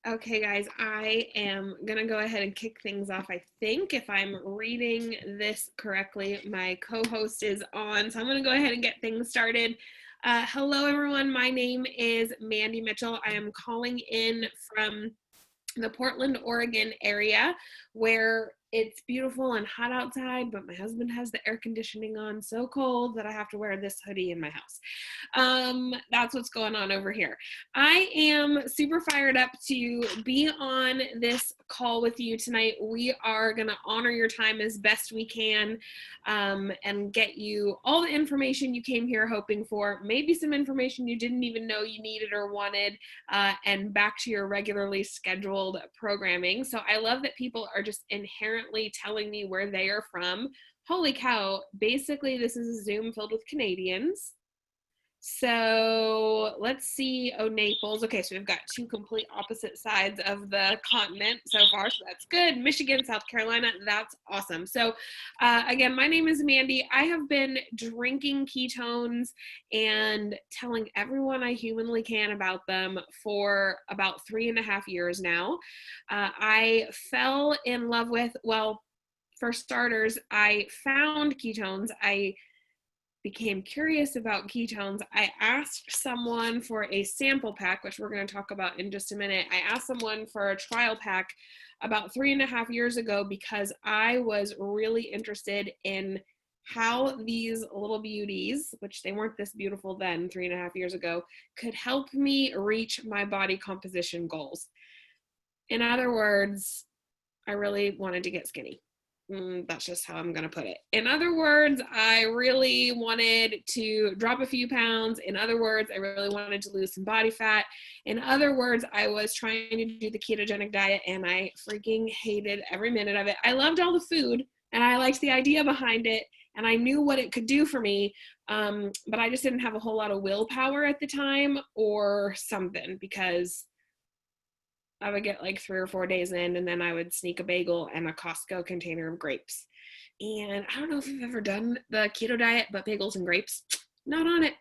Okay, guys, I am going to go ahead and kick things off. I think if I'm reading this correctly, my co-host is on, so I'm going to go ahead and get things started. Hello, everyone. My name is Mandy Mitchell. I am calling in from the Portland, Oregon area where it's beautiful and hot outside, but my husband has the air conditioning on so cold that I have to wear this hoodie in my house. That's what's going on over here. I am super fired up to be on this call with you tonight. We are going to honor your time as best we can and get you all the information you came here hoping for, maybe some information you didn't even know you needed or wanted, and back to your regularly scheduled programming. So I love that people are just inherently telling me where they are from. Holy cow, basically this is a Zoom filled with Canadians. So let's see. Oh, Naples. Okay, so we've got two complete opposite sides of the continent so far, so that's good. Michigan, South Carolina, that's awesome. So again, my name is Mandy. I have been drinking ketones and telling everyone I humanly can about them for about 3.5 years now. I fell in love with, well, for starters, I found ketones. I became curious about ketones. I asked someone for a sample pack, which we're going to talk about in just a minute. I asked someone for a trial pack about 3.5 years ago because I was really interested in how these little beauties, which they weren't this beautiful then 3.5 years ago, could help me reach my body composition goals. In other words, I really wanted to get skinny. That's just how I'm going to put it. In other words, I really wanted to drop a few pounds. In other words, I really wanted to lose some body fat. In other words, I was trying to do the ketogenic diet and I freaking hated every minute of it. I loved all the food and I liked the idea behind it and I knew what it could do for me. But I just didn't have a whole lot of willpower at the time or something, because I would get like 3 or 4 days in and then I would sneak a bagel and a Costco container of grapes. And I don't know if you've ever done the keto diet, but bagels and grapes, not on it.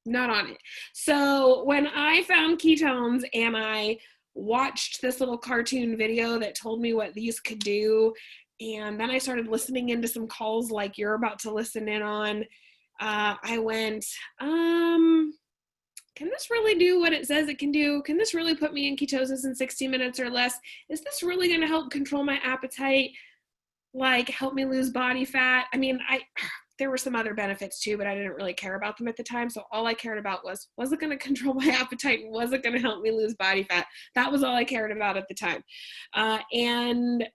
Not on it. So when I found ketones and I watched this little cartoon video that told me what these could do, and then I started listening into some calls like you're about to listen in on, I went, can this really do what it says it can do? Can this really put me in ketosis in 60 minutes or less? Is this really going to help control my appetite? Like help me lose body fat? I mean, there were some other benefits too, but I didn't really care about them at the time. So all I cared about was it going to control my appetite? Was it going to help me lose body fat? That was all I cared about at the time. And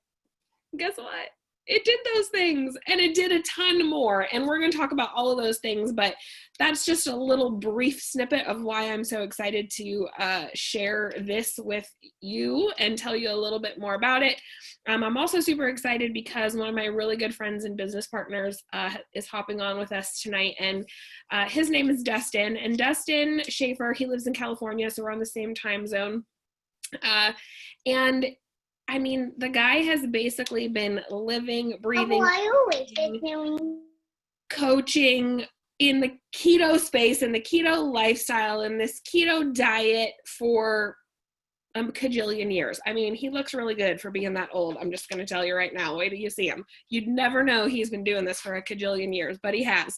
guess what? It did those things and it did a ton more. And we're going to talk about all of those things, but that's just a little brief snippet of why I'm so excited to share this with you and tell you a little bit more about it. I'm also super excited because one of my really good friends and business partners is hopping on with us tonight. And his name is Dustin. And Dustin Schaffer, he lives in California, so we're on the same time zone. And I mean, the guy has basically been living, breathing, coaching in the keto space, in the keto lifestyle, in this keto diet for a cajillion years. I mean, he looks really good for being that old. I'm just going to tell you right now. Wait till you see him. You'd never know he's been doing this for a cajillion years, but he has.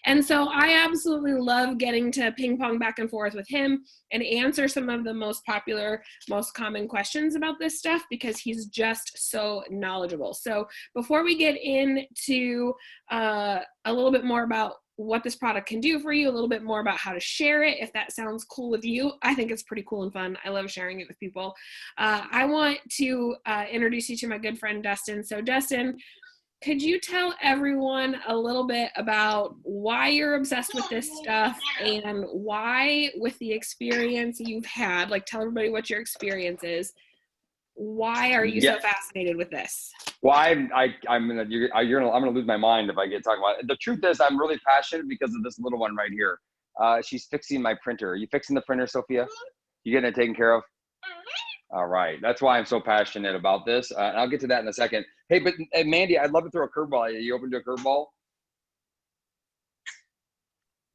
And so I absolutely love getting to ping pong back and forth with him and answer some of the most popular, most common questions about this stuff because he's just so knowledgeable. So before we get into a little bit more about what this product can do for you, a little bit more about how to share it, if that sounds cool with you. I think it's pretty cool and fun. I love sharing it with people. I want to introduce you to my good friend, Dustin. So Dustin, could you tell everyone a little bit about why you're obsessed with this stuff and why, with the experience you've had, like tell everybody what your experience is. Why are you so fascinated with this? Well, I'm gonna lose my mind if I get talking about it. The truth is, I'm really passionate because of this little one right here. She's fixing my printer. Are you fixing the printer, Sophia? You getting it taken care of? All right. That's why I'm so passionate about this. And I'll get to that in a second. Hey, but Mandy, I'd love to throw a curveball. Are you open to a curveball?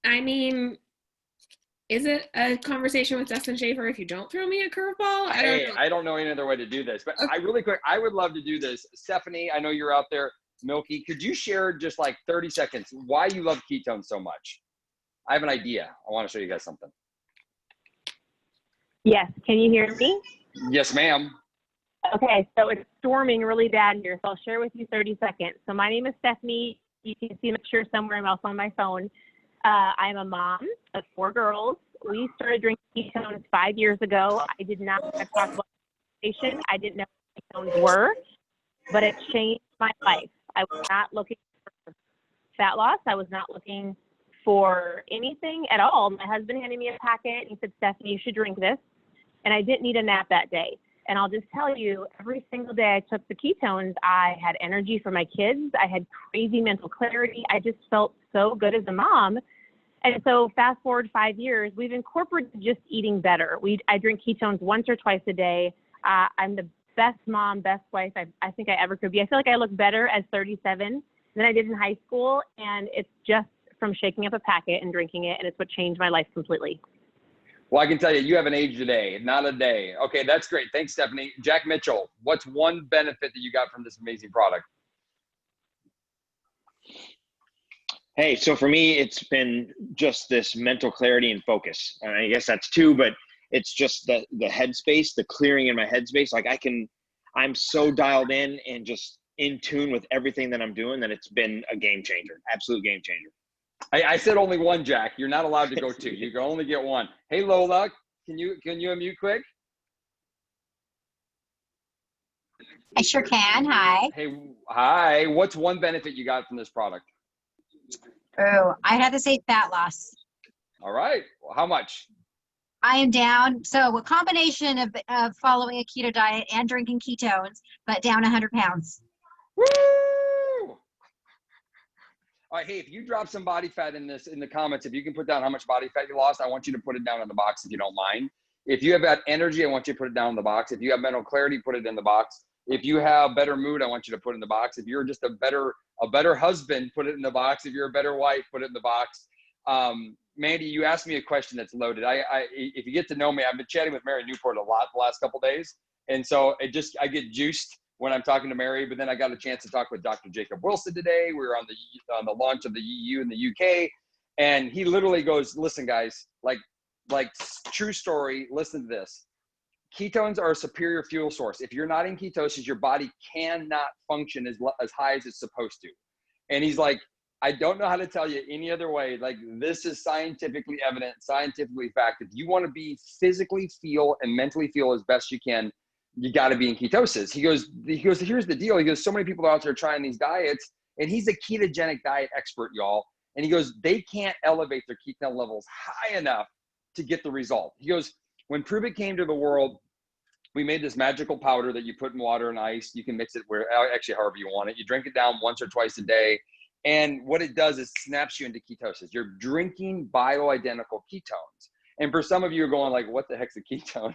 I mean, is it a conversation with Dustin Schaffer if you don't throw me a curveball? I don't know. I don't know any other way to do this, but Okay. I would love to do this. Stephanie, I know you're out there. Milky, could you share just like 30 seconds why you love ketones so much? I have an idea. I want to show you guys something. Yes. Can you hear me? Yes, ma'am. Okay. So it's storming really bad here. So I'll share with you 30 seconds. So my name is Stephanie. You can see the picture somewhere else on my phone. I'm a mom of 4 girls. We started drinking ketones 5 years ago. I did not want to talk about adaptation. I didn't know what ketones were, but it changed my life. I was not looking for fat loss. I was not looking for anything at all. My husband handed me a packet and he said, Stephanie, you should drink this. And I didn't need a nap that day. And I'll just tell you, every single day I took the ketones, I had energy for my kids. I had crazy mental clarity. I just felt so good as a mom. And so fast forward 5 years, we've incorporated just eating better. I drink ketones once or twice a day. I'm the best mom, best wife I think I ever could be. I feel like I look better as 37 than I did in high school. And it's just from shaking up a packet and drinking it. And it's what changed my life completely. Well, I can tell you, you have an age today, not a day. Okay, that's great. Thanks, Stephanie. Jack Mitchell, what's one benefit that you got from this amazing product? Hey, so for me, it's been just this mental clarity and focus. And I guess that's 2, but it's just the headspace, the clearing in my headspace. Like I'm so dialed in and just in tune with everything that I'm doing that it's been a game changer, absolute game changer. I said only one, Jack. You're not allowed to go 2. You can only get 1. Hey, Lola, can you unmute quick? I sure can. Hi. Hey, hi. What's one benefit you got from this product? Oh, I'd have to say fat loss. All right. Well, how much? I am down. So a combination of following a keto diet and drinking ketones, but down 100 pounds. Woo! All right, hey, if you drop some body fat in the comments, if you can put down how much body fat you lost, I want you to put it down in the box if you don't mind. If you have that energy, I want you to put it down in the box. If you have mental clarity, put it in the box. If you have better mood, I want you to put it in the box. If you're just a better husband, put it in the box. If you're a better wife, put it in the box. Mandy, you asked me a question that's loaded. If you get to know me, I've been chatting with Mary Newport a lot the last couple of days. And so I get juiced when I'm talking to Mary, but then I got a chance to talk with Dr. Jacob Wilson today. We were on the launch of the EU in the UK, and he literally goes, listen, guys, like true story, listen to this. Ketones are a superior fuel source. If you're not in ketosis, your body cannot function as high as it's supposed to. And he's like, I don't know how to tell you any other way. Like, this is scientifically evident, scientifically fact. If you want to be physically feel and mentally feel as best you can, you got to be in ketosis. He goes, here's the deal. He goes, so many people out there trying these diets, and he's a ketogenic diet expert, y'all. And he goes, they can't elevate their ketone levels high enough to get the result. He goes, when Pruvit came to the world, we made this magical powder that you put in water and ice. You can mix it actually however you want it. You drink it down once or twice a day. And what it does is snaps you into ketosis. You're drinking bioidentical ketones. And for some of you are going like, what the heck's a ketone?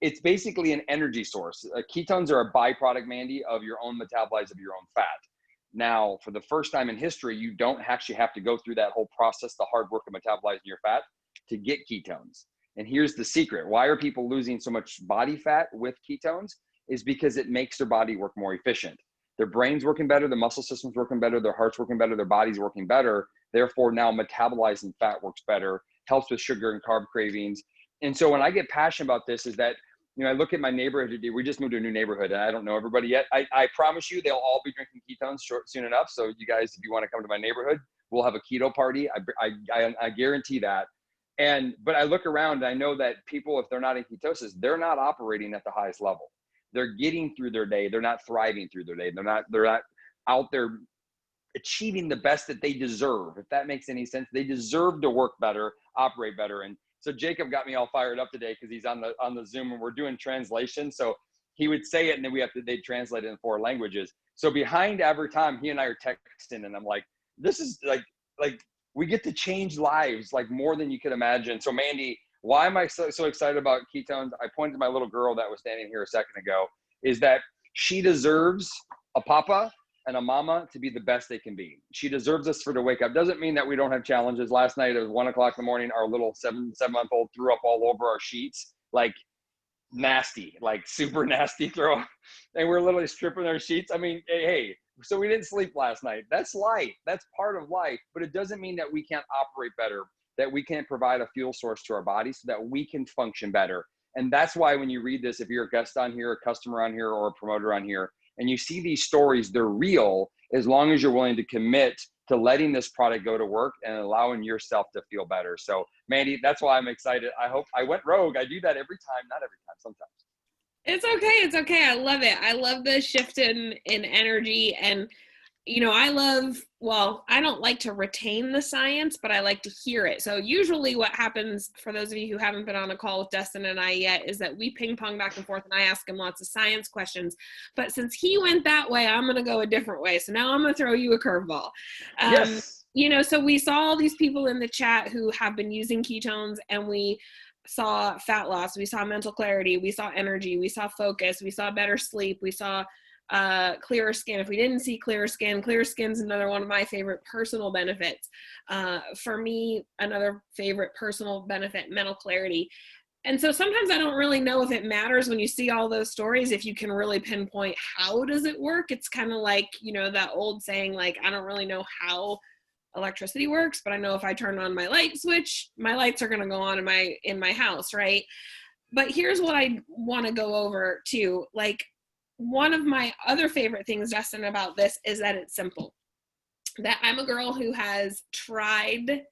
It's basically an energy source. Ketones are a byproduct, Mandy, of your own metabolize of your own fat. Now, for the first time in history, you don't actually have to go through that whole process, the hard work of metabolizing your fat to get ketones. And here's the secret. Why are people losing so much body fat with ketones? Is because it makes their body work more efficient. Their brain's working better, their muscle system's working better, their heart's working better, their body's working better. Therefore, now metabolizing fat works better, helps with sugar and carb cravings. And so when I get passionate about this is that, you know, I look at my neighborhood today. We just moved to a new neighborhood and I don't know everybody yet. I promise you they'll all be drinking ketones soon enough. So you guys, if you want to come to my neighborhood, we'll have a keto party. I guarantee that. But I look around and I know that people, if they're not in ketosis, they're not operating at the highest level. They're getting through their day. They're not thriving through their day. They're not out there achieving the best that they deserve. If that makes any sense, they deserve to work better, operate better. And so Jacob got me all fired up today because he's on the Zoom and we're doing translation. So he would say it and then they'd translate it in 4 languages. So behind every time he and I are texting and I'm like, this is like we get to change lives like more than you could imagine. So Mandy, why am I so excited about ketones? I pointed to my little girl that was standing here a second ago, is that she deserves a papa and a mama to be the best they can be. She deserves us for to wake up. Doesn't mean that we don't have challenges. Last night it was 1 o'clock in the morning. Our little seven-month-old threw up all over our sheets, like nasty, like super nasty throw up. And we're literally stripping our sheets. I mean, hey, so we didn't sleep last night. That's life. That's part of life. But it doesn't mean that we can't operate better, that we can't provide a fuel source to our body so that we can function better. And that's why when you read this, if you're a guest on here, a customer on here, or a promoter on here, and you see these stories, they're real as long as you're willing to commit to letting this product go to work and allowing yourself to feel better. So Mandy, that's why I'm excited. I hope I went rogue. I do that every time, not every time, sometimes. It's okay. It's okay. I love it. I love the shift in energy. And, you know, I don't like to retain the science, but I like to hear it. So usually what happens, for those of you who haven't been on a call with Dustin and I yet, is that we ping pong back and forth and I ask him lots of science questions. But since he went that way, I'm going to go a different way. So now I'm going to throw you a curveball. Yes. You know, so we saw all these people in the chat who have been using ketones, and we saw fat loss, we saw mental clarity, we saw energy, we saw focus, we saw better sleep, we saw clearer skin. If we didn't see clear skin's another one of my favorite personal benefits. For me, another favorite personal benefit, mental clarity. And so sometimes I don't really know if it matters when you see all those stories, if you can really pinpoint how does it work. It's kind of like, you know, that old saying, like, I don't really know how electricity works, but I know if I turn on my light switch, my lights are going to go on in my house, right? But here's what I want to go over too. Like, one of my other favorite things, Dustin, about this is that it's simple. That I'm a girl who has tried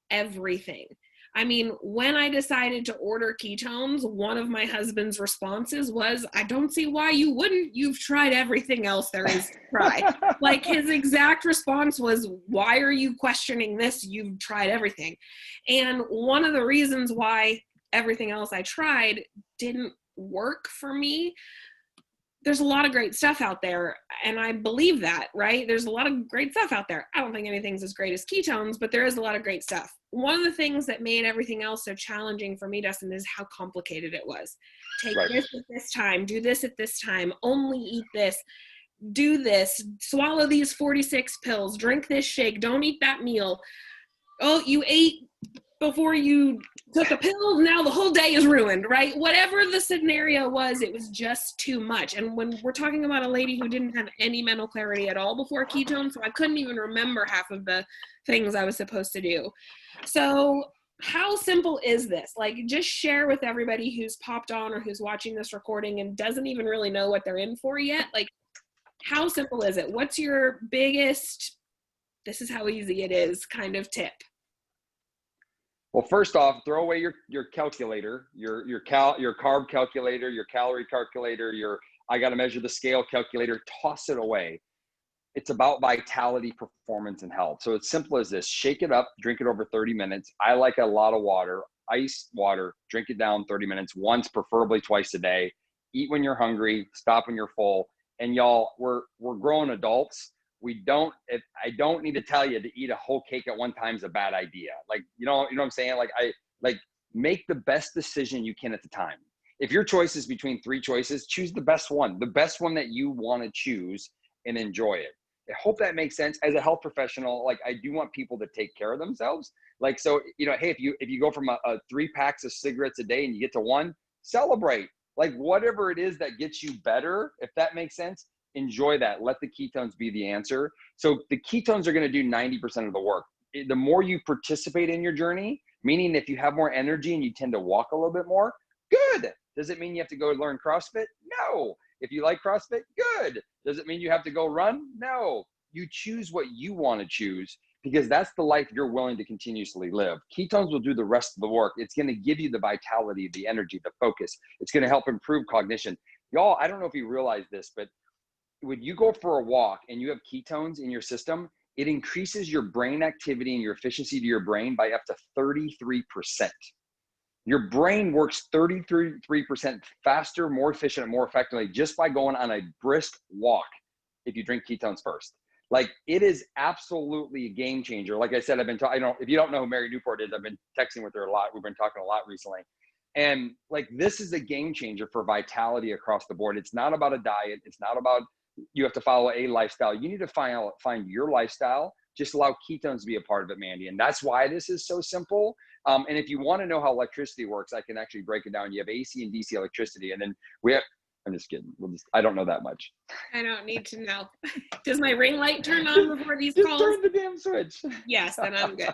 everything. I mean, when I decided to order ketones, one of my husband's responses was, I don't see why you wouldn't. You've tried everything else there is to try. Like, his exact response was, why are you questioning this? You've tried everything. And one of the reasons why everything else I tried didn't work for me, there's a lot of great stuff out there, and I believe that, right? There's a lot of great stuff out there. I don't think anything's as great as ketones, but there is a lot of great stuff. One of the things that made everything else so challenging for me, Dustin, is how complicated it was. Take this at this time, do this at this time, only eat this, do this, swallow these 46 pills, drink this shake, don't eat that meal. Oh, you ate before you took a pill, now the whole day is ruined, right? Whatever the scenario was, it was just too much. And when we're talking about a lady who didn't have any mental clarity at all before ketones, so I couldn't even remember half of the things I was supposed to do. So how simple is this? Like, just share with everybody who's popped on or who's watching this recording and doesn't even really know what they're in for yet. Like, how simple is it? What's your biggest, this is how easy it is kind of tip? Well, first off, throw away your calculator, your carb calculator, your calorie calculator, I got to measure the scale calculator. Toss it away. It's about vitality, performance, and health. So it's simple as this: shake it up, drink it over 30 minutes. I like a lot of water, iced water. Drink it down 30 minutes, once, preferably twice a day. Eat when you're hungry, stop when you're full. And y'all, we're grown adults. I don't need to tell you to eat a whole cake at one time is a bad idea. Like, you know what I'm saying? Like, make the best decision you can at the time. If your choice is between 3 choices, choose the best one that you want to choose, and enjoy it. I hope that makes sense. As a health professional, like, I do want people to take care of themselves. Like, so, you know, hey, if you go from a 3 packs of cigarettes a day and you get to 1, celebrate. Like, whatever it is that gets you better, if that makes sense, enjoy that. Let the ketones be the answer. So the ketones are going to do 90% of the work. The more you participate in your journey, meaning if you have more energy and you tend to walk a little bit more, good. Does it mean you have to go learn CrossFit? No. If you like CrossFit, good. Does it mean you have to go run? No. You choose what you want to choose, because that's the life you're willing to continuously live. Ketones will do the rest of the work. It's going to give you the vitality, the energy, the focus. It's going to help improve cognition. Y'all, I don't know if you realize this, but when you go for a walk and you have ketones in your system, it increases your brain activity and your efficiency to your brain by up to 33%. Your brain works 33% faster, more efficient, and more effectively just by going on a brisk walk if you drink ketones first. Like, it is absolutely a game changer. Like I said, I've been talking, if you don't know who Mary Newport is, I've been texting with her a lot. We've been talking a lot recently. And like, this is a game changer for vitality across the board. It's not about a diet. It's not about you have to follow a lifestyle. You need to find your lifestyle. Just allow ketones to be a part of it, Mandy. And that's why this is so simple. And if you want to know how electricity works, I can actually break it down. You have AC and DC electricity. And then I'm just kidding. I don't know that much. I don't need to know. Does my ring light turn on before these Just calls? turn the damn switch. Yes, then I'm good.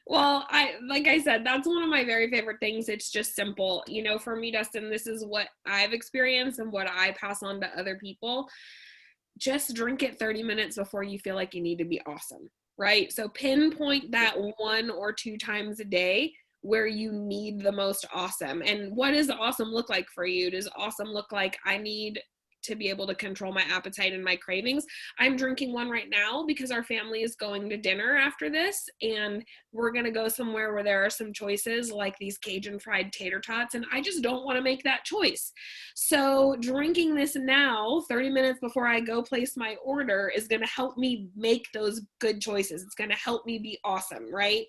Well, like I said, that's one of my very favorite things. It's just simple. You know, for me, Dustin, this is what I've experienced and what I pass on to other people. Just drink it 30 minutes before you feel like you need to be awesome, right? So pinpoint that 1 or 2 times a day where you need the most awesome. And what does awesome look like for you? Does awesome look like I need to be able to control my appetite and my cravings? I'm drinking one right now because our family is going to dinner after this, and we're going to go somewhere where there are some choices like these Cajun fried tater tots, and I just don't want to make that choice. So drinking this now, 30 minutes before I go place my order, is going to help me make those good choices. It's going to help me be awesome, right?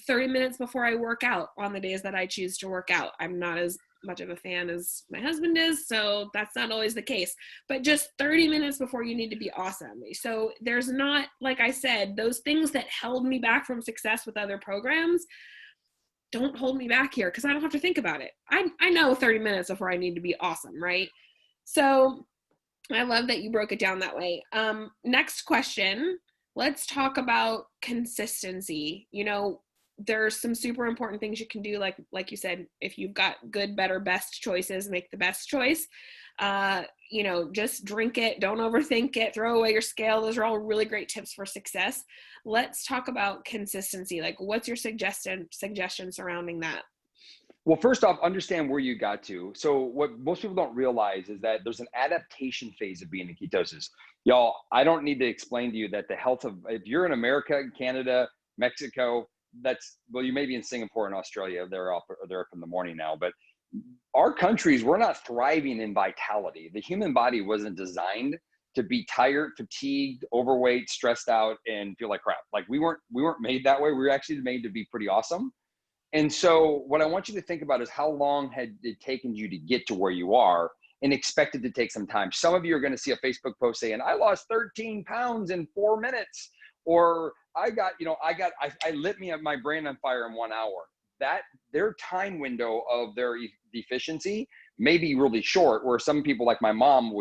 30 minutes before I work out on the days that I choose to work out. I'm not as much of a fan as my husband is, so that's not always the case, but just 30 minutes before you need to be awesome. So there's not, like I said, those things that held me back from success with other programs don't hold me back here, because I don't have to think about it. I know 30 minutes before I need to be awesome, right? So I love that you broke it down that way. Next question, let's talk about consistency. You know, there's some super important things you can do. Like you said, if you've got good, better, best choices, make the best choice. You know, just drink it. Don't overthink it. Throw away your scale. Those are all really great tips for success. Let's talk about consistency. Like, what's your suggestion surrounding that? Well, first off, understand where you got to. So what most people don't realize is that there's an adaptation phase of being in ketosis. Y'all, I don't need to explain to you that the health of, if you're in America, Canada, Mexico, well, you may be in Singapore and Australia. They're up in the morning now, but our countries, we're not thriving in vitality. The human body wasn't designed to be tired, fatigued, overweight, stressed out, and feel like crap. Like we weren't made that way. We were actually made to be pretty awesome. And so what I want you to think about is how long had it taken you to get to where you are, and expect it to take some time. Some of you are going to see a Facebook post saying, I lost 13 pounds in 4 minutes. Or I lit my brain on fire in 1 hour. That their time window of their deficiency may be really short, where some people like my mom,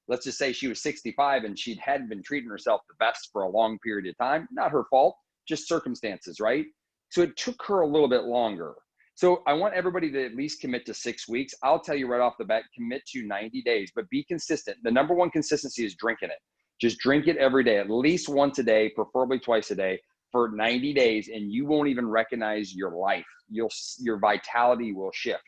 let's just say she was 65 and she hadn't been treating herself the best for a long period of time. Not her fault, just circumstances, right? So it took her a little bit longer. So I want everybody to at least commit to 6 weeks. I'll tell you right off the bat, commit to 90 days, but be consistent. The number one consistency is drinking it. Just drink it every day, at least once a day, preferably twice a day for 90 days, and you won't even recognize your life. Your vitality will shift.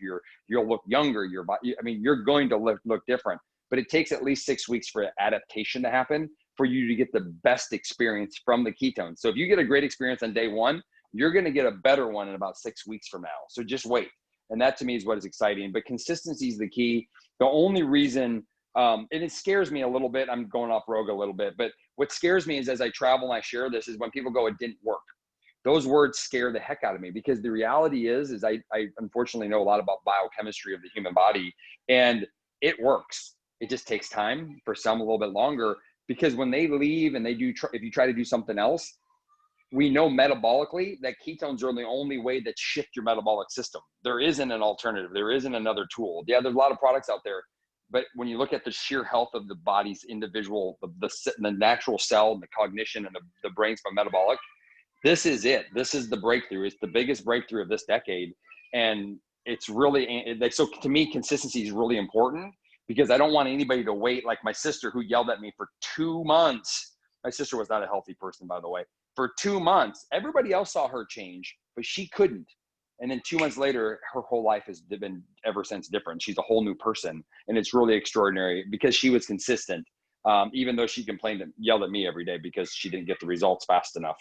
You'll look younger. You're going to look different, but it takes at least 6 weeks for adaptation to happen for you to get the best experience from the ketones. So if you get a great experience on day 1, you're going to get a better one in about 6 weeks from now. So just wait. And that to me is what is exciting, but consistency is the key. The only reason, and it scares me a little bit, I'm going off rogue a little bit, but what scares me is as I travel and I share this is when people go, it didn't work. Those words scare the heck out of me, because the reality is I unfortunately know a lot about biochemistry of the human body, and it works. It just takes time, for some a little bit longer, because when they leave and if you try to do something else, we know metabolically that ketones are the only way that shift your metabolic system. There isn't an alternative. There isn't another tool. Yeah, there's a lot of products out there, but when you look at the sheer health of the body's individual, the natural cell and the cognition and the brain's metabolic, this is it. This is the breakthrough. It's the biggest breakthrough of this decade. And it's really, so to me, consistency is really important, because I don't want anybody to wait, like my sister who yelled at me for 2 months. My sister was not a healthy person, by the way. For 2 months, everybody else saw her change, but she couldn't. And then 2 months later, her whole life has been ever since different. She's a whole new person. And it's really extraordinary because she was consistent, even though she complained and yelled at me every day because she didn't get the results fast enough.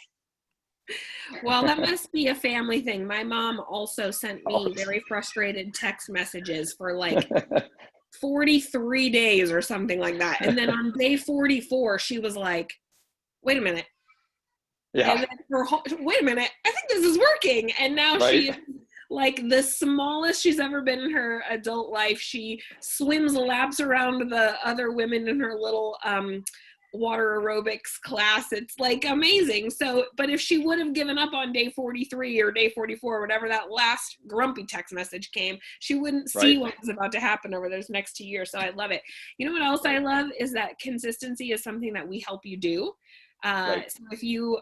Well, that must be a family thing. My mom also sent me very frustrated text messages for like 43 days or something like that. And then on day 44, she was like, wait a minute. Yeah. And then wait a minute, I think this is working. And now right? she's like the smallest she's ever been in her adult life. She swims laps around the other women in her little water aerobics class. It's like amazing. So, but if she would have given up on day 43 or day 44, whatever that last grumpy text message came, she wouldn't see what was about to happen over those next 2 years. So I love it. You know what else I love is that consistency is something that we help you do. So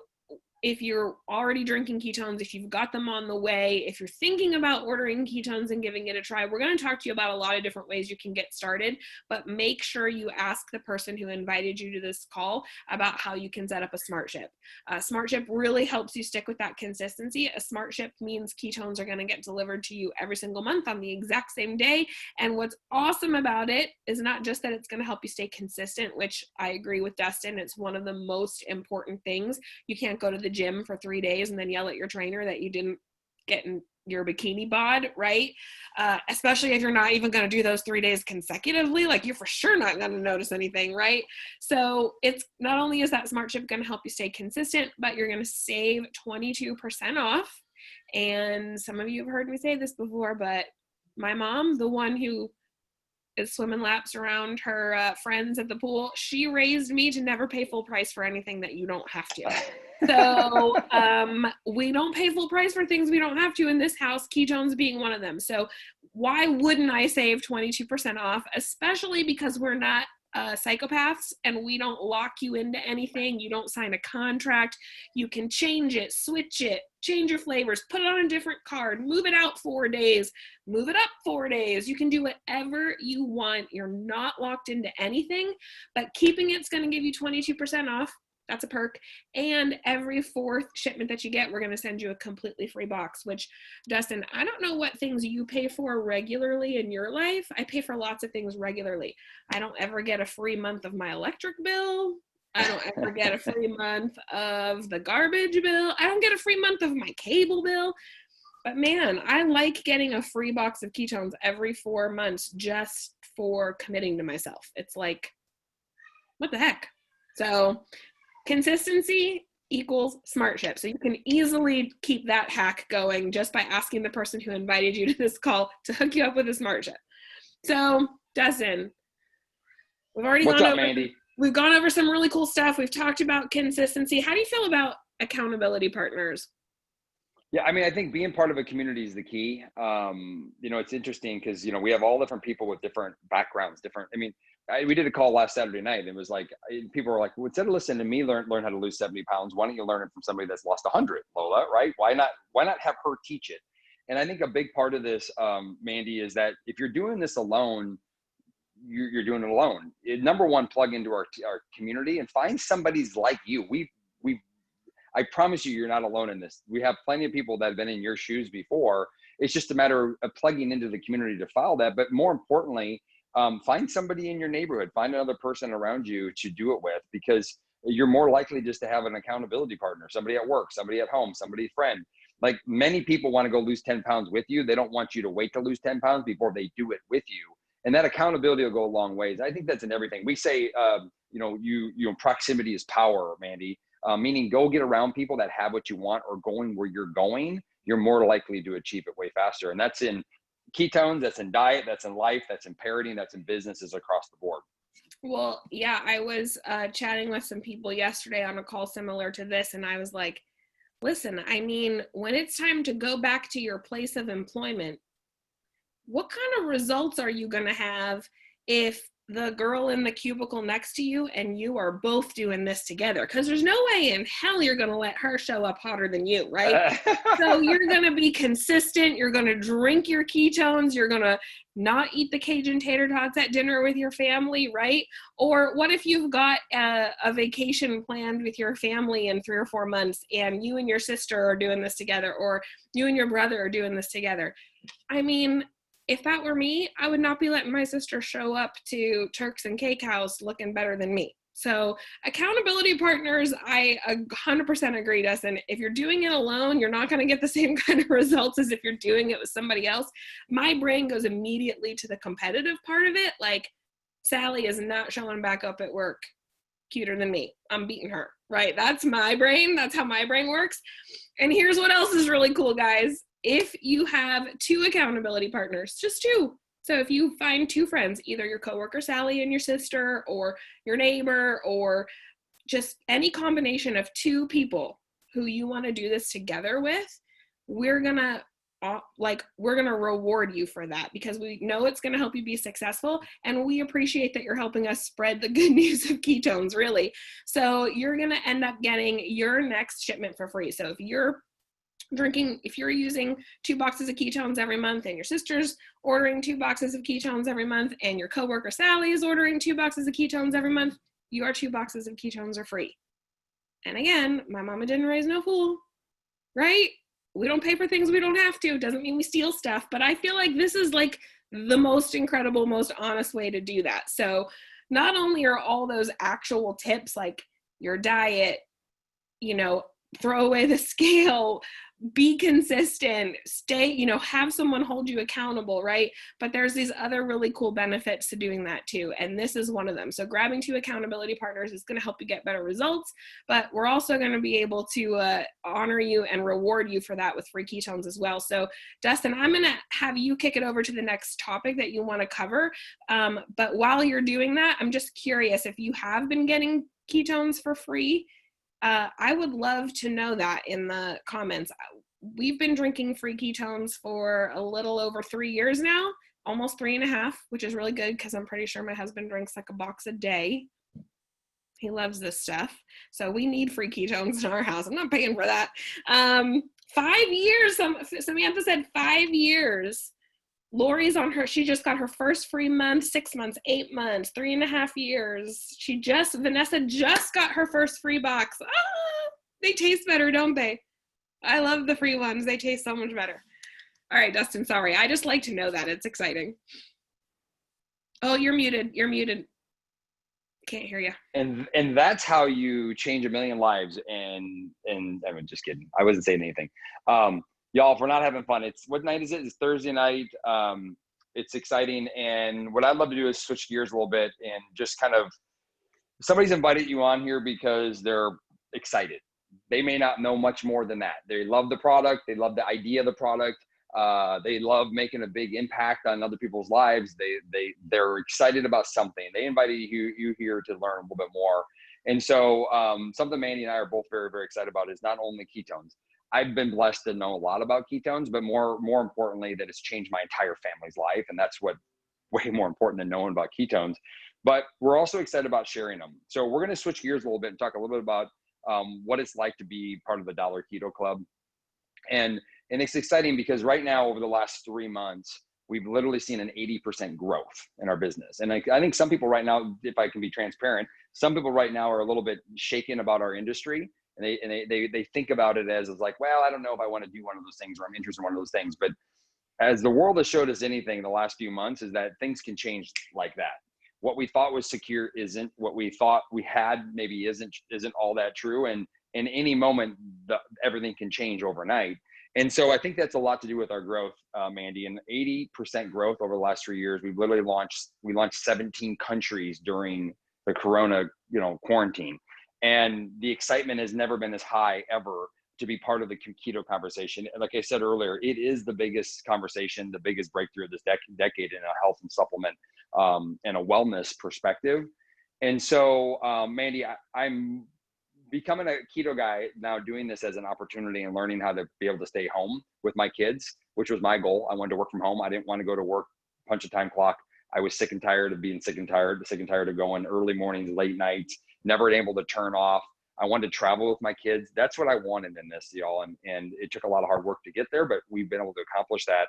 if you're already drinking ketones, if you've got them on the way, if you're thinking about ordering ketones and giving it a try, we're going to talk to you about a lot of different ways you can get started, but make sure you ask the person who invited you to this call about how you can set up a smart ship. Smart ship really helps you stick with that consistency. A smart ship means ketones are going to get delivered to you every single month on the exact same day. And what's awesome about it is not just that it's going to help you stay consistent, which I agree with Dustin. It's one of the most important things. You can't go to the gym for 3 days and then yell at your trainer that you didn't get in your bikini bod, right? Especially if you're not even going to do those 3 days consecutively, like you're for sure not going to notice anything, right? So it's not only is that smart ship going to help you stay consistent, but you're going to save 22% off. And some of you have heard me say this before, but my mom, the one who is swimming laps around her friends at the pool, she raised me to never pay full price for anything that you don't have to. So we don't pay full price for things we don't have to in this house, ketones being one of them. So why wouldn't I save 22% off, especially because we're not psychopaths and we don't lock you into anything. You don't sign a contract. You can change it, switch it, change your flavors, put it on a different card, move it out 4 days, move it up 4 days. You can do whatever you want. You're not locked into anything, but keeping it's going to give you 22% off. That's a perk. And every fourth shipment that you get, we're going to send you a completely free box, which, Dustin, I don't know what things you pay for regularly in your life. I pay for lots of things regularly. I don't ever get a free month of my electric bill. I don't ever get a free month of the garbage bill. I don't get a free month of my cable bill. But man, I like getting a free box of ketones every 4 months just for committing to myself. It's like, what the heck? So consistency equals smart ship. So you can easily keep that hack going just by asking the person who invited you to this call to hook you up with a smart ship. So Dustin, we've already What's up, Mandy? We've gone over some really cool stuff. We've talked about consistency. How do you feel about accountability partners? Yeah, I mean, I think being part of a community is the key. It's interesting because, we have all different people with different backgrounds, we did a call last Saturday night. And it was like, people were like, well, instead of listening to me learn how to lose 70 pounds, why don't you learn it from somebody that's lost 100, Lola, right? Why not have her teach it? And I think a big part of this, Mandy, is that if you're doing this alone, you're doing it alone. Number one, plug into our community and find somebody's like you. I promise you're not alone in this. We have plenty of people that have been in your shoes before. It's just a matter of plugging into the community to follow that. But more importantly, find somebody in your neighborhood, find another person around you to do it with, because you're more likely just to have an accountability partner, somebody at work, somebody at home, somebody friend. Like, many people want to go lose 10 pounds with you. They don't want you to wait to lose 10 pounds before they do it with you. And that accountability will go a long ways. I think that's in everything. We say, proximity is power, Mandy. Meaning go get around people that have what you want or going where you're going. You're more likely to achieve it way faster. And that's in ketones, that's in diet, that's in life, that's in parenting, that's in businesses across the board. Well, yeah, I was chatting with some people yesterday on a call similar to this, and I was like, listen, I mean, when it's time to go back to your place of employment, what kind of results are you going to have if the girl in the cubicle next to you and you are both doing this together? Because there's no way in hell you're going to let her show up hotter than you, right? So you're going to be consistent. You're going to drink your ketones. You're going to not eat the Cajun tater tots at dinner with your family, right? Or what if you've got a vacation planned with your family in 3 or 4 months and you and your sister are doing this together, or you and your brother are doing this together? I mean, if that were me, I would not be letting my sister show up to Turks and Cake House looking better than me. So accountability partners, I 100% agree, Dustin. If you're doing it alone, you're not going to get the same kind of results as if you're doing it with somebody else. My brain goes immediately to the competitive part of it. Like, Sally is not showing back up at work cuter than me. I'm beating her, right? That's my brain. That's how my brain works. And here's what else is really cool, guys. if you have 2 accountability partners, just 2. So if you find 2 friends, either your coworker Sally and your sister, or your neighbor, or just any combination of 2 people who you want to do this together with, we're gonna reward you for that, because we know it's going to help you be successful, and we appreciate that you're helping us spread the good news of ketones, really. So you're going to end up getting your next shipment for free. So if you're using 2 boxes of ketones every month, and your sister's ordering 2 boxes of ketones every month, and your coworker Sally is ordering 2 boxes of ketones every month, your 2 boxes of ketones are free. And again, my mama didn't raise no fool, right? We don't pay for things we don't have to. Doesn't mean we steal stuff, but I feel like this is like the most incredible, most honest way to do that. So not only are all those actual tips, like your diet, throw away the scale, be consistent, stay, have someone hold you accountable, right? But there's these other really cool benefits to doing that too. And this is one of them. So grabbing 2 accountability partners is going to help you get better results, but we're also going to be able to honor you and reward you for that with free ketones as well. So Dustin, I'm going to have you kick it over to the next topic that you want to cover. But while you're doing that, I'm just curious if you have been getting ketones for free. I would love to know that in the comments. We've been drinking free ketones for a little over 3 years now, almost 3.5, which is really good because I'm pretty sure my husband drinks like a box a day. He loves this stuff. So we need free ketones in our house. I'm not paying for that. 5 years, Samantha said 5 years. Lori's she just got her first free month, 6 months, 8 months, 3.5 years. Vanessa just got her first free box. They taste better, don't they? I love the free ones. They taste so much better. All right, Dustin, sorry. I just like to know that. It's exciting. Oh, you're muted. Can't hear you. And that's how you change 1 million lives. And I'm just kidding. I wasn't saying anything. Y'all, if we're not having fun, what night is it? It's Thursday night. It's exciting. And what I'd love to do is switch gears a little bit and just kind of, somebody's invited you on here because they're excited. They may not know much more than that. They love the product. They love the idea of the product. They love making a big impact on other people's lives. They're excited about something. They invited you here to learn a little bit more. And so something Mandy and I are both very, very excited about is not only ketones. I've been blessed to know a lot about ketones, but more importantly, that it's changed my entire family's life. And that's what way more important than knowing about ketones. But we're also excited about sharing them. So we're going to switch gears a little bit and talk a little bit about what it's like to be part of the Dollar Keto Club. And it's exciting because right now, over the last 3 months, we've literally seen an 80% growth in our business. And I think some people right now, if I can be transparent, some people right now are a little bit shaken about our industry. And they think about it as like, well, I don't know if I want to do one of those things, or I'm interested in one of those things. But as the world has showed us anything in the last few months, is that things can change like that. What we thought was secure isn't. What we thought we had maybe isn't all that true. And in any moment, everything can change overnight. And so I think that's a lot to do with our growth, Mandy. And 80% growth over the last 3 years. We launched 17 countries during the Corona, quarantine. And the excitement has never been as high ever to be part of the keto conversation. Like I said earlier, it is the biggest conversation, the biggest breakthrough of this decade in a health and supplement and a wellness perspective. And so, Mandy, I'm becoming a keto guy now, doing this as an opportunity and learning how to be able to stay home with my kids, which was my goal. I wanted to work from home. I didn't want to go to work, punch a time clock. I was sick and tired of being sick and tired of going early mornings, late nights, never able to turn off. I wanted to travel with my kids. That's what I wanted in this, y'all. And it took a lot of hard work to get there, but we've been able to accomplish that.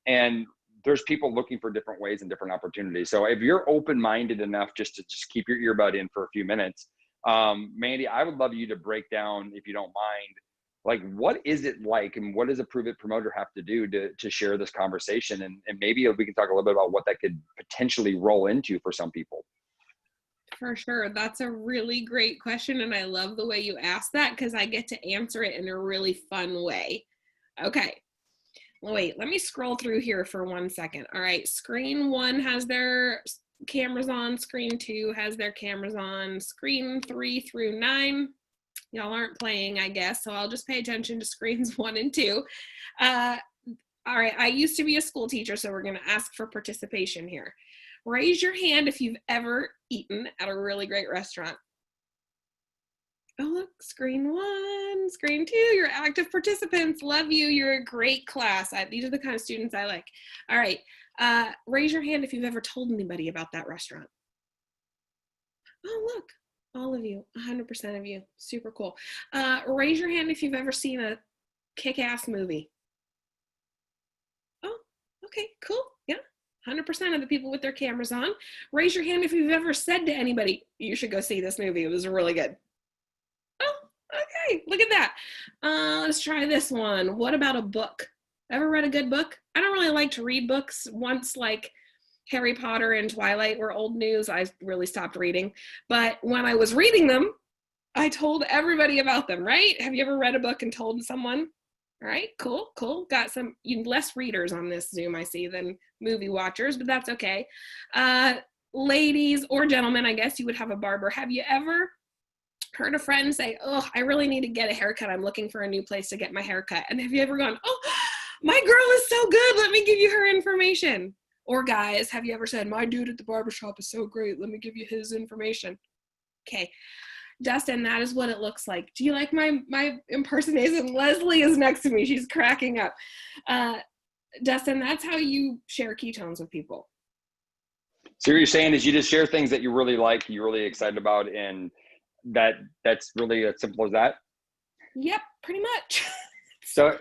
And there's people looking for different ways and different opportunities. So if you're open-minded enough just to keep your earbud in for a few minutes, Mandy, I would love you to break down, if you don't mind, like, what is it like and what does a Prove It promoter have to do to share this conversation? And maybe we can talk a little bit about what that could potentially roll into for some people. For sure. That's a really great question. And I love the way you asked that because I get to answer it in a really fun way. Okay. Wait, let me scroll through here for 1 second. All right. Screen 1 has their cameras on. Screen 2 has their cameras on. Screen 3 through 9. Y'all aren't playing, I guess, so I'll just pay attention to screens 1 and 2. All right, I used to be a school teacher, so we're going to ask for participation here. Raise your hand if you've ever eaten at a really great restaurant. Oh, look, screen 1, screen 2, you're active participants. Love you. You're a great class. These are the kind of students I like. All right, raise your hand if you've ever told anybody about that restaurant. Oh, look, all of you, 100% of you. Super cool. Raise your hand if you've ever seen a kick-ass movie. Oh, okay, cool. Yeah, 100% of the people with their cameras on. Raise your hand if you've ever said to anybody, you should go see this movie. It was really good. Oh, okay, look at that. Let's try this one. What about a book? Ever read a good book? I don't really like to read books. Once, like, Harry Potter and Twilight were old news, I really stopped reading. But when I was reading them, I told everybody about them, right? Have you ever read a book and told someone? All right, cool, cool. Got some less readers on this Zoom, I see, than movie watchers, but that's okay. Ladies or gentlemen, I guess you would have a barber. Have you ever heard a friend say, oh, I really need to get a haircut. I'm looking for a new place to get my haircut. And have you ever gone, oh, my girl is so good. Let me give you her information. Or guys, have you ever said, my dude at the barbershop is so great. Let me give you his information. Okay. Dustin, that is what it looks like. Do you like my impersonation? Leslie is next to me. She's cracking up. Dustin, that's how you share ketones with people. So what you're saying is you just share things that you really like, you're really excited about, and that's really as simple as that? Yep, pretty much. So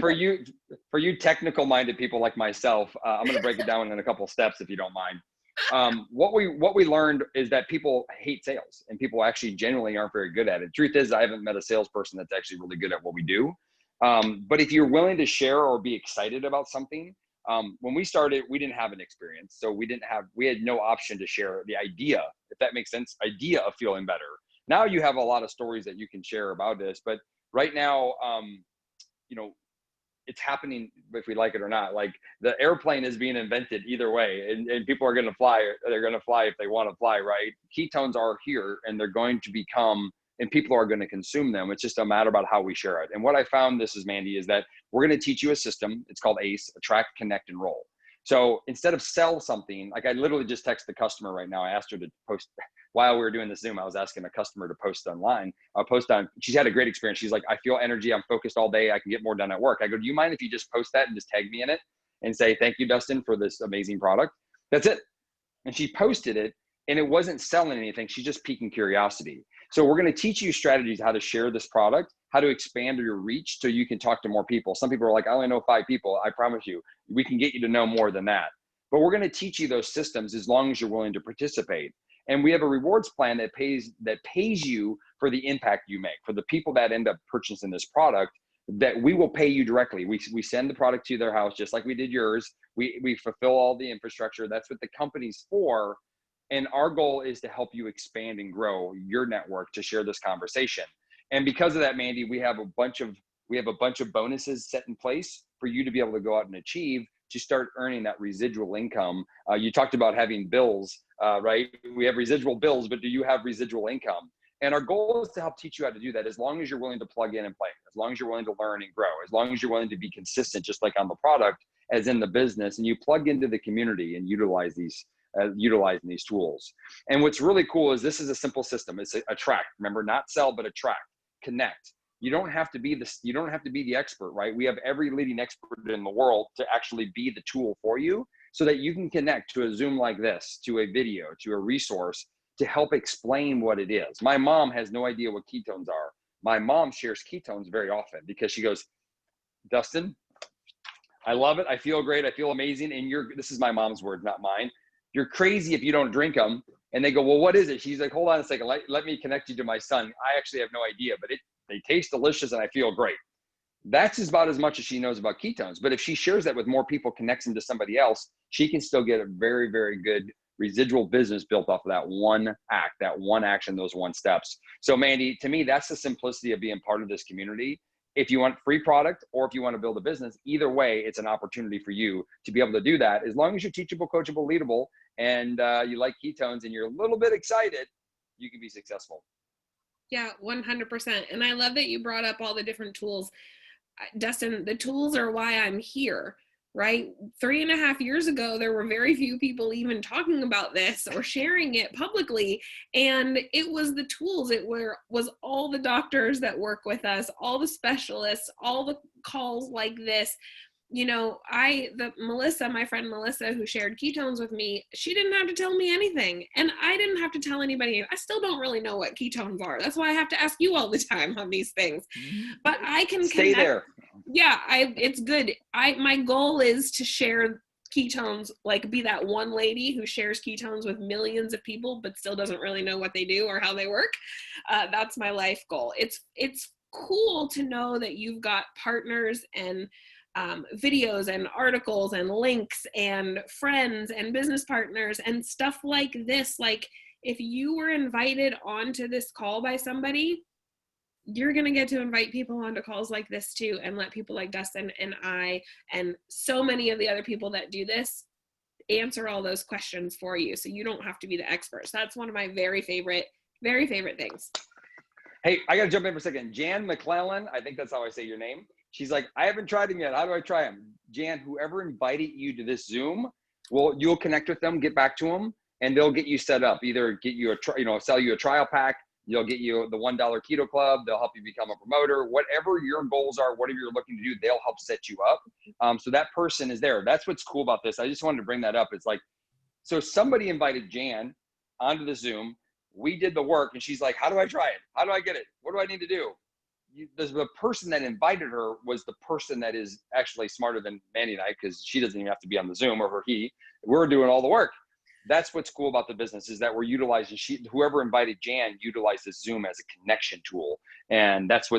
for you technical minded people like myself, I'm going to break it down in a couple of steps if you don't mind. What we learned is that people hate sales, and people actually genuinely aren't very good at it. Truth is, I haven't met a salesperson that's actually really good at what we do. But if you're willing to share or be excited about something, when we started, we didn't have an experience. So we had no option to share the idea, if that makes sense, idea of feeling better. Now you have a lot of stories that you can share about this, but right now, it's happening if we like it or not. Like, the airplane is being invented either way, and people are going to fly. They're going to fly if they want to fly, right? Ketones are here, and they're going to become, and people are going to consume them. It's just a matter about how we share it. And what I found, this is Mandy, is that we're going to teach you a system. It's called ACE, Attract, Connect, and Roll. So instead of sell something, like I literally just texted the customer right now. I asked her to post, while we were doing this Zoom, I was asking a customer to post online. She's had a great experience. She's like, I feel energy. I'm focused all day. I can get more done at work. I go, do you mind if you just post that and just tag me in it and say, thank you, Dustin, for this amazing product? That's it. And she posted it, and it wasn't selling anything. She's just piquing curiosity. So we're going to teach you strategies how to share this product, how to expand your reach so you can talk to more people. Some people are like, I only know 5 people. I promise you, we can get you to know more than that. But we're going to teach you those systems as long as you're willing to participate. And we have a rewards plan that pays you for the impact you make. For the people that end up purchasing this product, that we will pay you directly. We send the product to their house, just like we did yours. We fulfill all the infrastructure. That's what the company's for. And our goal is to help you expand and grow your network to share this conversation. And because of that, Mandy, we have a bunch of bonuses set in place for you to be able to go out and achieve to start earning that residual income. You talked about having bills, right? We have residual bills, but do you have residual income? And our goal is to help teach you how to do that, as long as you're willing to plug in and play, as long as you're willing to learn and grow, as long as you're willing to be consistent, just like on the product as in the business, and you plug into the community and utilizing these tools. And what's really cool is this is a simple system. It's attract. Remember, not sell, but attract, connect. You don't have to be the expert, right? We have every leading expert in the world to actually be the tool for you, so that you can connect to a Zoom like this, to a video, to a resource to help explain what it is. My mom has no idea what ketones are. My mom shares ketones very often because she goes, Dustin, I love it. I feel great. I feel amazing. And this is my mom's word, not mine. You're crazy if you don't drink them. And they go, well, what is it? She's like, hold on a second. Let me connect you to my son. I actually have no idea, but they taste delicious and I feel great. That's about as much as she knows about ketones. But if she shares that with more people, connects them to somebody else, she can still get a very, very good residual business built off of that one act, that one action, those one steps. So Mandy, to me, that's the simplicity of being part of this community. If you want free product or if you want to build a business, either way, it's an opportunity for you to be able to do that. As long as you're teachable, coachable, leadable, and you like ketones and you're a little bit excited, you can be successful. Yeah, 100%. And I love that you brought up all the different tools. Dustin, the tools are why I'm here, right? 3.5 years ago, there were very few people even talking about this or sharing it publicly. And it was the tools. Was all the doctors that work with us, all the specialists, all the calls like this. You know, my friend Melissa, who shared ketones with me, she didn't have to tell me anything. And I didn't have to tell anybody. I still don't really know what ketones are. That's why I have to ask you all the time on these things. But I can stay there. Yeah, it's good. My goal is to share ketones, like be that one lady who shares ketones with millions of people, but still doesn't really know what they do or how they work. That's my life goal. It's cool to know that you've got partners and videos and articles and links and friends and business partners and stuff like this. Like if you were invited onto this call by somebody, you're going to get to invite people onto calls like this too, and let people like Dustin and I and so many of the other people that do this answer all those questions for you, so you don't have to be the expert. So that's one of my very favorite things. Hey, I got to jump in for a second. Jan McClellan, I think that's how I say your name. She's like, I haven't tried them yet. How do I try them? Jan, whoever invited you to this Zoom, you'll connect with them, get back to them, and they'll get you set up. Either get you sell you a trial pack. They'll get you the $1 Keto Club. They'll help you become a promoter. Whatever your goals are, whatever you're looking to do, they'll help set you up. So that person is there. That's what's cool about this. I just wanted to bring that up. It's like, so somebody invited Jan onto the Zoom. We did the work, and she's like, how do I try it? How do I get it? What do I need to do? The person that invited her was the person that is actually smarter than Mandy and I, because she doesn't even have to be on the Zoom, or he. We're doing all the work. That's what's cool about the business, is that we're utilizing whoever invited Jan utilizes Zoom as a connection tool. And that's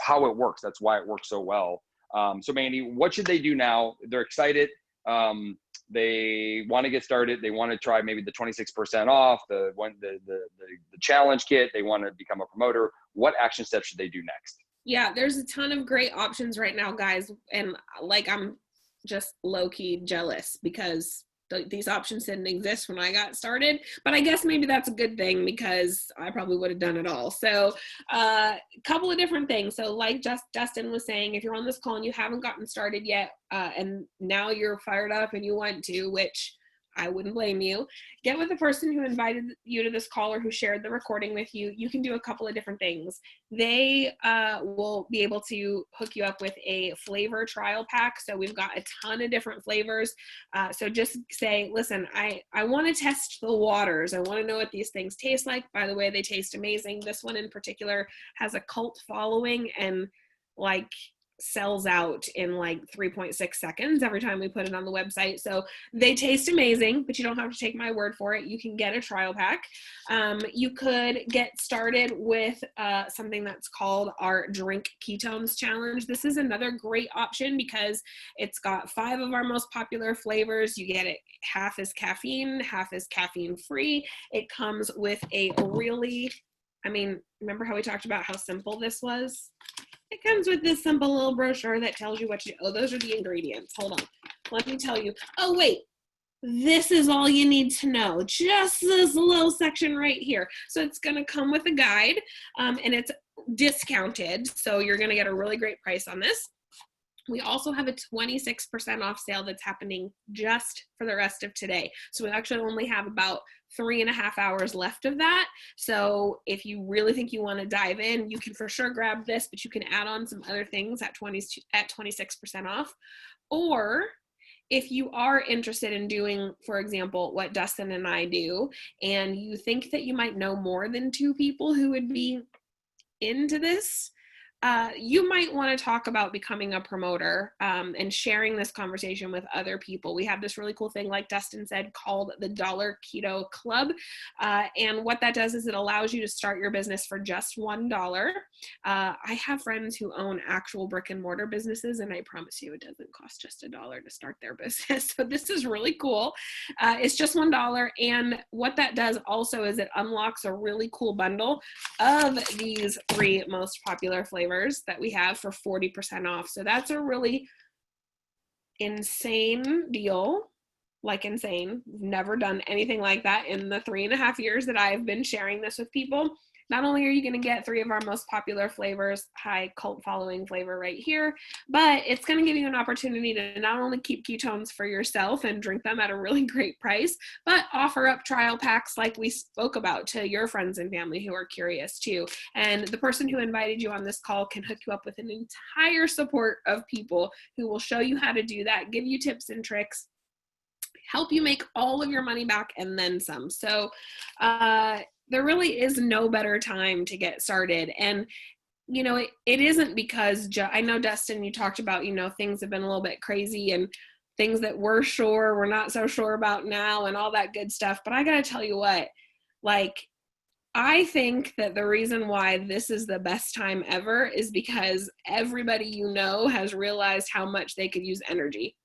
how it works. That's why it works so well. So Mandy, what should they do now? They're excited. They want to get started. They want to try maybe the 26% off, the challenge kit. They want to become a promoter. What action steps should they do next? Yeah, there's a ton of great options right now, guys. And like, I'm just low-key jealous because these options didn't exist when I got started, but I guess maybe that's a good thing because I probably would have done it all. So a couple of different things. So like Dustin was saying, if you're on this call and you haven't gotten started yet, and now you're fired up and you want to, which I wouldn't blame you, get with the person who invited you to this call or who shared the recording with you. You can do a couple of different things. They will be able to hook you up with a flavor trial pack. So we've got a ton of different flavors. So just say, listen, I want to test the waters. I want to know what these things taste like. By the way, they taste amazing. This one in particular has a cult following and like sells out in like 3.6 seconds every time we put it on the website. So they taste amazing, but you don't have to take my word for it. You can get a trial pack. You could get started with something that's called our Drink Ketones Challenge. This is another great option because it's got 5 of our most popular flavors. You get it half is caffeine, half is caffeine free. It comes with a remember how we talked about how simple this was? It comes with this simple little brochure that tells you what to do. Oh, those are the ingredients. Hold on. Let me tell you. Oh, wait. This is all you need to know. Just this little section right here. So it's going to come with a guide, and it's discounted. So you're going to get a really great price on this. We also have a 26% off sale that's happening just for the rest of today. So we actually only have about 3.5 hours left of that. So if you really think you want to dive in, you can for sure grab this, but you can add on some other things at 26% off. Or if you are interested in doing, for example, what Dustin and I do, and you think that you might know more than 2 people who would be into this, you might want to talk about becoming a promoter and sharing this conversation with other people. We have this really cool thing, like Dustin said, called the $1 Keto Club. And what that does is it allows you to start your business for just $1. I have friends who own actual brick and mortar businesses, and I promise you it doesn't cost just $1 to start their business. So this is really cool. It's just $1. And what that does also is it unlocks a really cool bundle of these 3 most popular flavors that we have for 40% off. So that's a really insane deal, like insane. Never done anything like that in the 3.5 years that I've been sharing this with people. not only are you going to get 3 of our most popular flavors, high cult following flavor right here, but it's going to give you an opportunity to not only keep ketones for yourself and drink them at a really great price, but offer up trial packs like we spoke about to your friends and family who are curious too. And the person who invited you on this call can hook you up with an entire support of people who will show you how to do that, give you tips and tricks, help you make all of your money back and then some. So there really is no better time to get started. And, you know, it isn't because, I know, Dustin, you talked about, you know, things have been a little bit crazy and things that we're not so sure about now and all that good stuff. But I got to tell you what, like, I think that the reason why this is the best time ever is because everybody you know has realized how much they could use energy.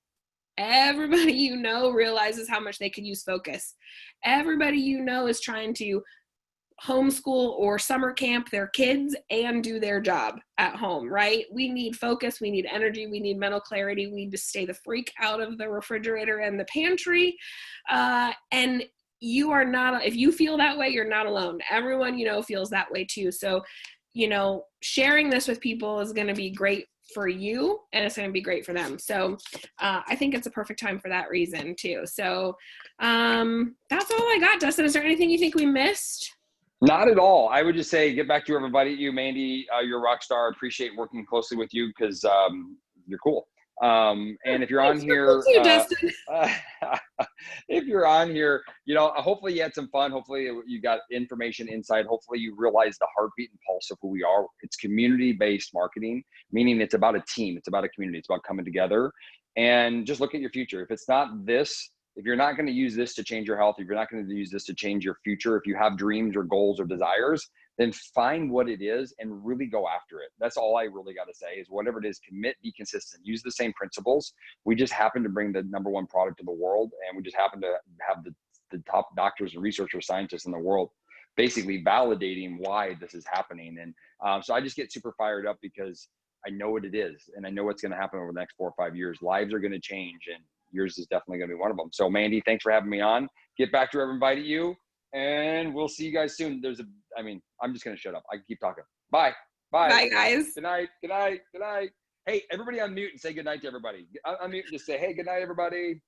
Everybody you know realizes how much they could use focus. Everybody you know is trying to homeschool or summer camp their kids and do their job at home, right? We need focus, we need energy, we need mental clarity, we need to stay the freak out of the refrigerator and the pantry. And you are not, if you feel that way, you're not alone. Everyone you know feels that way too. So, you know, sharing this with people is going to be great for you and it's going to be great for them. So I think it's a perfect time for that reason too. So that's all I got. Dustin, is there anything you think we missed? Not at all. I would just say, get back to everybody. You, Mandy, you're a rock star. I appreciate working closely with you because you're cool. And if you're on here, Too, Dustin. if you're on here, you know, hopefully you had some fun. Hopefully you got information, insight. Hopefully you realize the heartbeat and pulse of who we are. It's community-based marketing, meaning it's about a team. It's about a community. It's about coming together and just look at your future. If it's not this, if you're not going to use this to change your health, if you're not going to use this to change your future, if you have dreams or goals or desires, then find what it is and really go after it. That's all I really got to say is whatever it is, commit, be consistent, use the same principles. We just happen to bring the #1 product to the world, and we just happen to have the top doctors and researchers, scientists in the world basically validating why this is happening. And so I just get super fired up because I know what it is, and I know what's going to happen over the next 4 or 5 years. Lives are going to change, and yours is definitely going to be one of them. So Mandy, thanks for having me on. Get back to whoever invited you, and we'll see you guys soon. I'm just going to shut up. I can keep talking. Bye. Bye, guys. Good night. Good night. Good night. Hey, everybody unmute and say good night to everybody. Unmute and just say, hey, good night, everybody.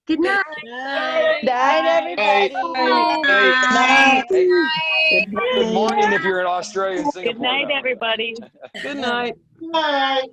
Good night. Good night, everybody. Good morning if you're in Australia and Singapore. Good night, everybody. Good night. Good night.